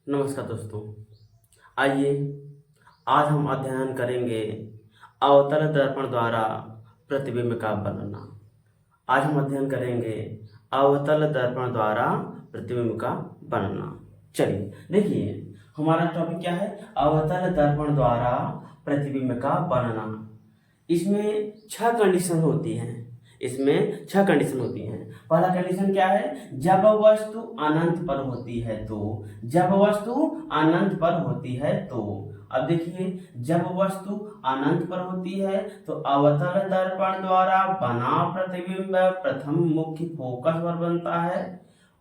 नमस्कार दोस्तों। आइए आज हम अध्ययन करेंगे अवतल दर्पण द्वारा प्रतिबिंब का बनना। आज हम अध्ययन करेंगे अवतल दर्पण द्वारा प्रतिबिंब का बनना। चलिए देखिए, हमारा टॉपिक क्या है? अवतल दर्पण द्वारा प्रतिबिंब का बनना। इसमें 6 कंडीशन होती हैं। इसमें 6 कंडीशन होती हैं। पहला कंडीशन क्या है? जब वस्तु अनंत पर होती है तो। जब वस्तु अनंत पर होती है तो। अब देखिए, जब वस्तु अनंत पर होती है तो अवतल दर्पण द्वारा बना प्रतिबिंब प्रथम मुख्य फोकस पर बनता है,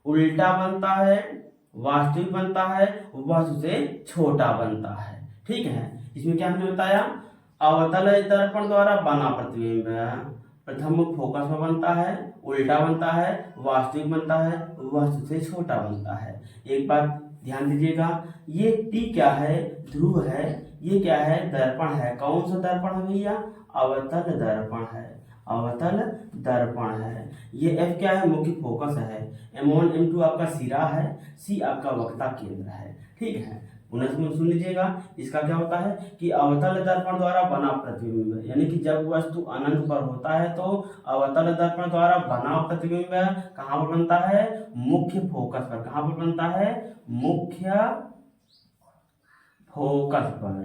उल्टा बनता है, वास्तविक बनता है, वस्तु से छोटा बनता है। ठीक है, इसमें क्या हमने बताया? अवतल दर्पण द्वारा बना प्रतिबिंब प्रथम फोकस में बनता है, उल्टा बनता है, वास्तविक बनता है, वस्तु से छोटा बनता है। एक बात ध्यान दीजिएगा, ये टी क्या है? ध्रुव है। ये क्या है? दर्पण है। कौन सा दर्पण है भैया? अवतल दर्पण है। अवतल दर्पण है। ये एफ क्या है? मुख्य फोकस है। M1 M2 आपका सिरा है, सी आपका वक्ता केंद्र है। ठीक है, सुन लीजिएगा। इसका क्या होता है कि अवतल दर्पण द्वारा बना प्रतिबिंब, यानी कि जब वस्तु अनंत पर होता है तो अवतल दर्पण द्वारा बना प्रतिबिंब कहाँ पर बनता है? मुख्य फोकस पर। कहाँ पर बनता है? मुख्य फोकस पर।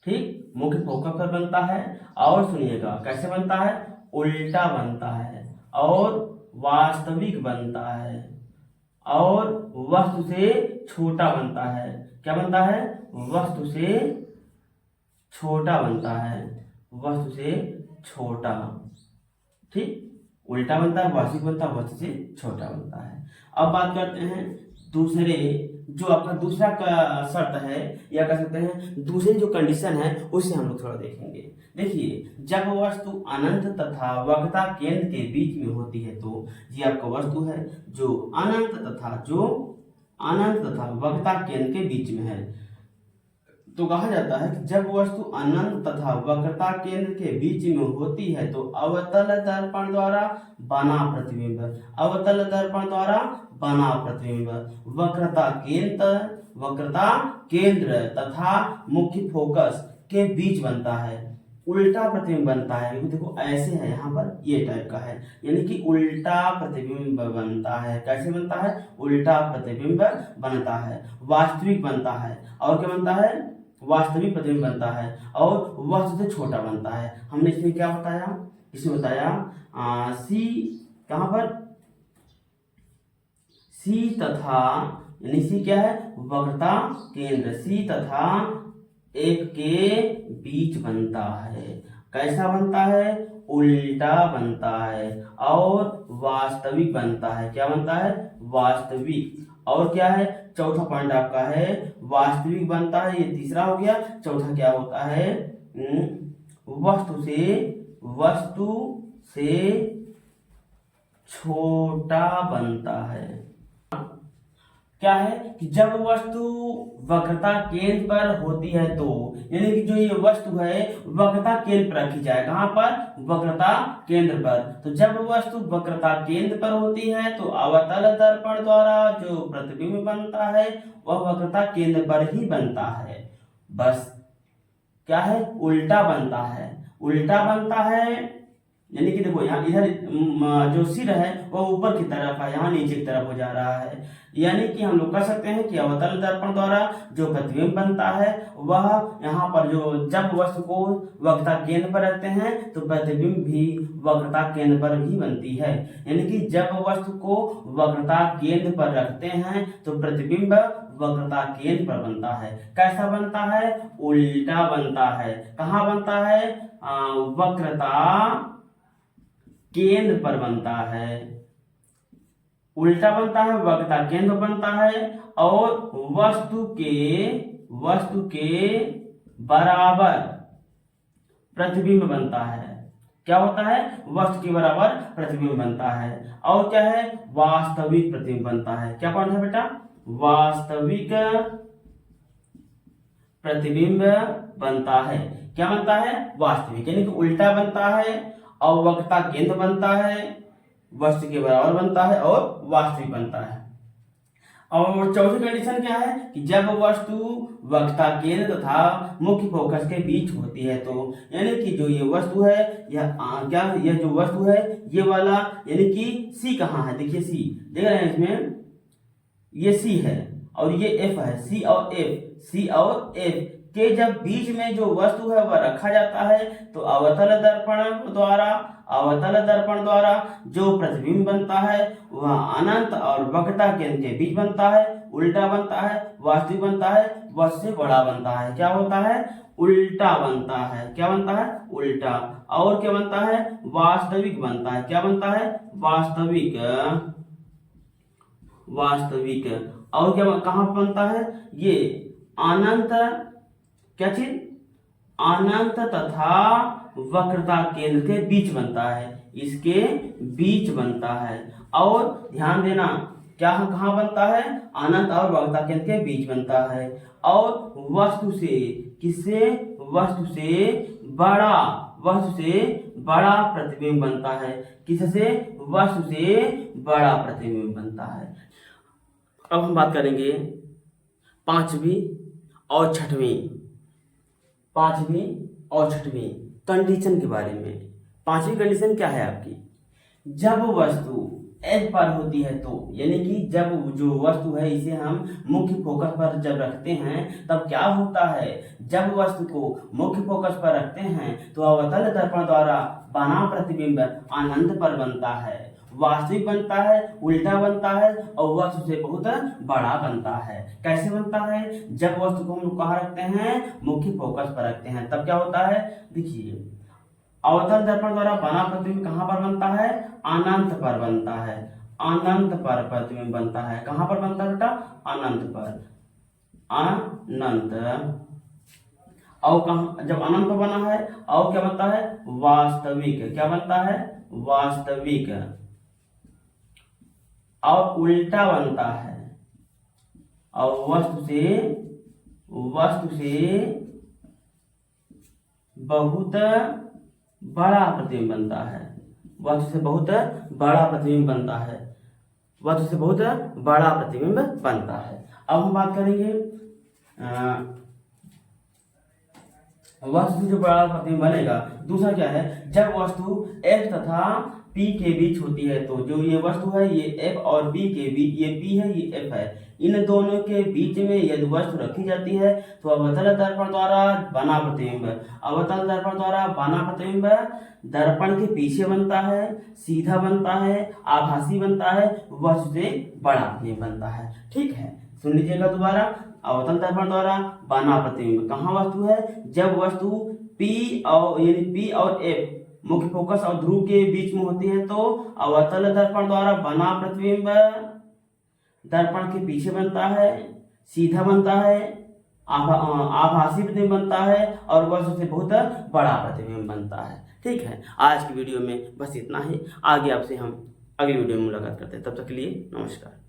ठीक, मुख्य फोकस पर बनता है। और सुनिएगा कैसे बनता है? उल्टा बनता है और वास्तविक बनता है और वस्तु से छोटा बनता है। क्या बनता है? वस्तु से छोटा बनता है। वस्तु से छोटा। ठीक, उल्टा बनता है, वास्तविक बनता है, वस्तु से छोटा बनता है। अब बात करते हैं दूसरे, जो आपका दूसरा का शर्त है, या कह सकते हैं दूसरी जो कंडीशन है, उसे हम लोग थोड़ा देखेंगे। देखिए, जब वस्तु अनंत तथा वक्रता केंद्र के बीच में होती है तो ये आपका वस्तु है जो अनंत तथा वक्रता केंद्र के बीच में है। तो कहा जाता है कि जब वस्तु अनंत तथा वक्रता केंद्र के बीच में होती है तो अवतल दर्पण द्वारा बना प्रतिबिंब। अवतल दर्पण द्वारा बना प्रतिबिंब वक्रता केंद्र तथा मुख्य फोकस के बीच बनता है। उल्टा प्रतिबिंब बनता है। देखो ऐसे है, यहाँ पर ये टाइप का है, यानी कि उल्टा प्रतिबिंब बनता है। कैसे बनता है? उल्टा प्रतिबिंब बनता है, वास्तविक बनता है। और क्या बनता है? वास्तविक प्रतिबिंब बनता है और वस्तु से छोटा बनता है। हमने इसमें क्या बताया? इसमें बताया सी, कहां पर? सी तथा, यानी सी क्या है? वक्रता केंद्र। सी तथा एक के बीच बनता है। कैसा बनता है? उल्टा बनता है और वास्तविक बनता है। क्या बनता है? वास्तविक। और क्या है? चौथा पॉइंट आपका है वास्तविक बनता है। ये तीसरा हो गया। चौथा क्या होता है? वस्तु से छोटा बनता है। क्या है कि जब वस्तु वक्रता केंद्र पर होती है तो, यानी कि जो ये वस्तु है वक्रता केंद्र पर रखी जाए। कहां पर? वक्रता केंद्र पर। तो जब वस्तु वक्रता केंद्र पर होती है तो अवतल दर्पण द्वारा जो प्रतिबिंब बनता है वह वक्रता केंद्र पर ही बनता है। बस क्या है? उल्टा बनता है। उल्टा बनता है, यानी कि देखो यहाँ इधर जो सिर है वह ऊपर की तरफ है, यहाँ नीचे की तरफ हो जा रहा है। यानी कि हम लोग कह सकते हैं कि अवतल दर्पण द्वारा जो प्रतिबिंब बनता है वह यहाँ पर जो, जब वस्तु को वक्रता केंद्र पर रखते हैं तो प्रतिबिंब भी वक्रता केंद्र पर ही बनती है। यानी कि जब वस्तु को वक्रता केंद्र पर रखते हैं तो प्रतिबिंब वक्रता केंद्र पर बनता है। कैसा बनता है? उल्टा बनता है। कहाँ बनता है? वक्रता केंद्र पर बनता है। उल्टा बनता है, वक्रता केंद्र बनता है और वस्तु के बराबर प्रतिबिंब बनता है। क्या होता है? वस्तु के बराबर प्रतिबिंब बनता है। और क्या है? वास्तविक प्रतिबिंब बनता है। क्या पॉइंट है बेटा? वास्तविक प्रतिबिंब बनता है। क्या बनता है? वास्तविक, यानी कि उल्टा बनता है और वक्रता केंद्र बनता है, वस्तु के बराबर बनता है और वास्तविक बनता है। और चौथी कंडीशन क्या है कि जब वस्तु वक्ता केंद्र तथा मुख्य फोकस के बीच होती है, तो यानी कि जो ये वस्तु है, यह जो वस्तु है ये वाला, यानी कि सी कहाँ है, देखिए सी देख रहे हैं, इसमें ये सी है और ये एफ है, सी और एफ के जब बीच में जो वस्तु है वह रखा जाता है, तो अवतल दर्पण द्वारा जो प्रतिबिंब बनता है वह अनंत और वक्रता केंद्र के बीच बनता है, उल्टा बनता है, वास्तविक बनता है, वस्तु से बड़ा बनता है। क्या होता है? उल्टा बनता है। क्या बनता है? उल्टा। और क्या बनता है? वास्तविक बनता है। क्या बनता है? वास्तविक। और क्या कहाँ बनता है? ये अनंत, क्या चीज? अनंत तथा वक्रता केंद्र के बीच बनता है, इसके बीच बनता है। और ध्यान देना, क्या कहाँ बनता है? अनंत और वक्रता केंद्र के बीच बनता है। और वस्तु से, किससे? वस्तु से बड़ा प्रतिबिंब बनता है। किससे? वस्तु से बड़ा प्रतिबिंब बनता है। अब हम बात करेंगे पांचवी और छठवीं कंडीशन के बारे में। पांचवी कंडीशन क्या है आपकी? जब वस्तु एच पर होती है, तो यानी कि जब जो वस्तु है इसे हम मुख्य फोकस पर जब रखते हैं तब क्या होता है? जब वस्तु को मुख्य फोकस पर रखते हैं तो अवतल दर्पण द्वारा बना प्रतिबिंब अनंत पर बनता है, वास्तविक बनता है, उल्टा बनता है और वस्तु से बहुत बड़ा बनता है। कैसे बनता है? जब वस्तु को हम लोग कहाँ रखते हैं? मुख्य फोकस पर रखते हैं, तब क्या होता है? देखिए, अवतल दर्पण द्वारा बना प्रतिबिंब कहाँ पर बनता है? अनंत पर बनता है। अनंत पर प्रतिबिंब बनता है। कहाँ पर बनता है बेटा? अनंत पर। अनंत। और कहाँ, जब अनंत पर बना है, और क्या बनता है? वास्तविक। क्या बनता है? वास्तविक। और उल्टा बनता है। और वस्तु से बहुत बड़ा प्रतिबिंब बनता है। वस्तु से बहुत बड़ा प्रतिबिंब बनता है। वस्तु से बहुत बड़ा प्रतिबिंब बनता है। अब हम बात करेंगे वस्तु से जो बड़ा प्रतिबिंब बनेगा। दूसरा क्या है? जब वस्तु F तथा P के बीच होती है, तो जो ये वस्तु है ये F और P के बीच, ये P है ये F है, इन दोनों के बीच में यदि वस्तु रखी जाती है तो अवतल दर्पण द्वारा बना प्रतिबिंब दर्पण के पीछे बनता है, सीधा बनता है, आभासी बनता है, वस्तु से बड़ा प्रतिबिंब बनता है। ठीक है, सुन लीजिएगा दोबारा। अवतल दर्पण द्वारा बना प्रतिबिंब कहाँ वस्तु है? जब वस्तु P और F मुख्य फोकस और ध्रुव के बीच में होती है, तो अवतल दर्पण द्वारा बना प्रतिबिंब दर्पण के पीछे बनता है, सीधा बनता है, आभासी प्रतिबिंब बनता है और वस्तु से बहुत बड़ा प्रतिबिंब बनता है। ठीक है, आज की वीडियो में बस इतना ही। आगे आपसे हम अगली वीडियो में मुलाकात करते हैं। तब तक के लिए नमस्कार।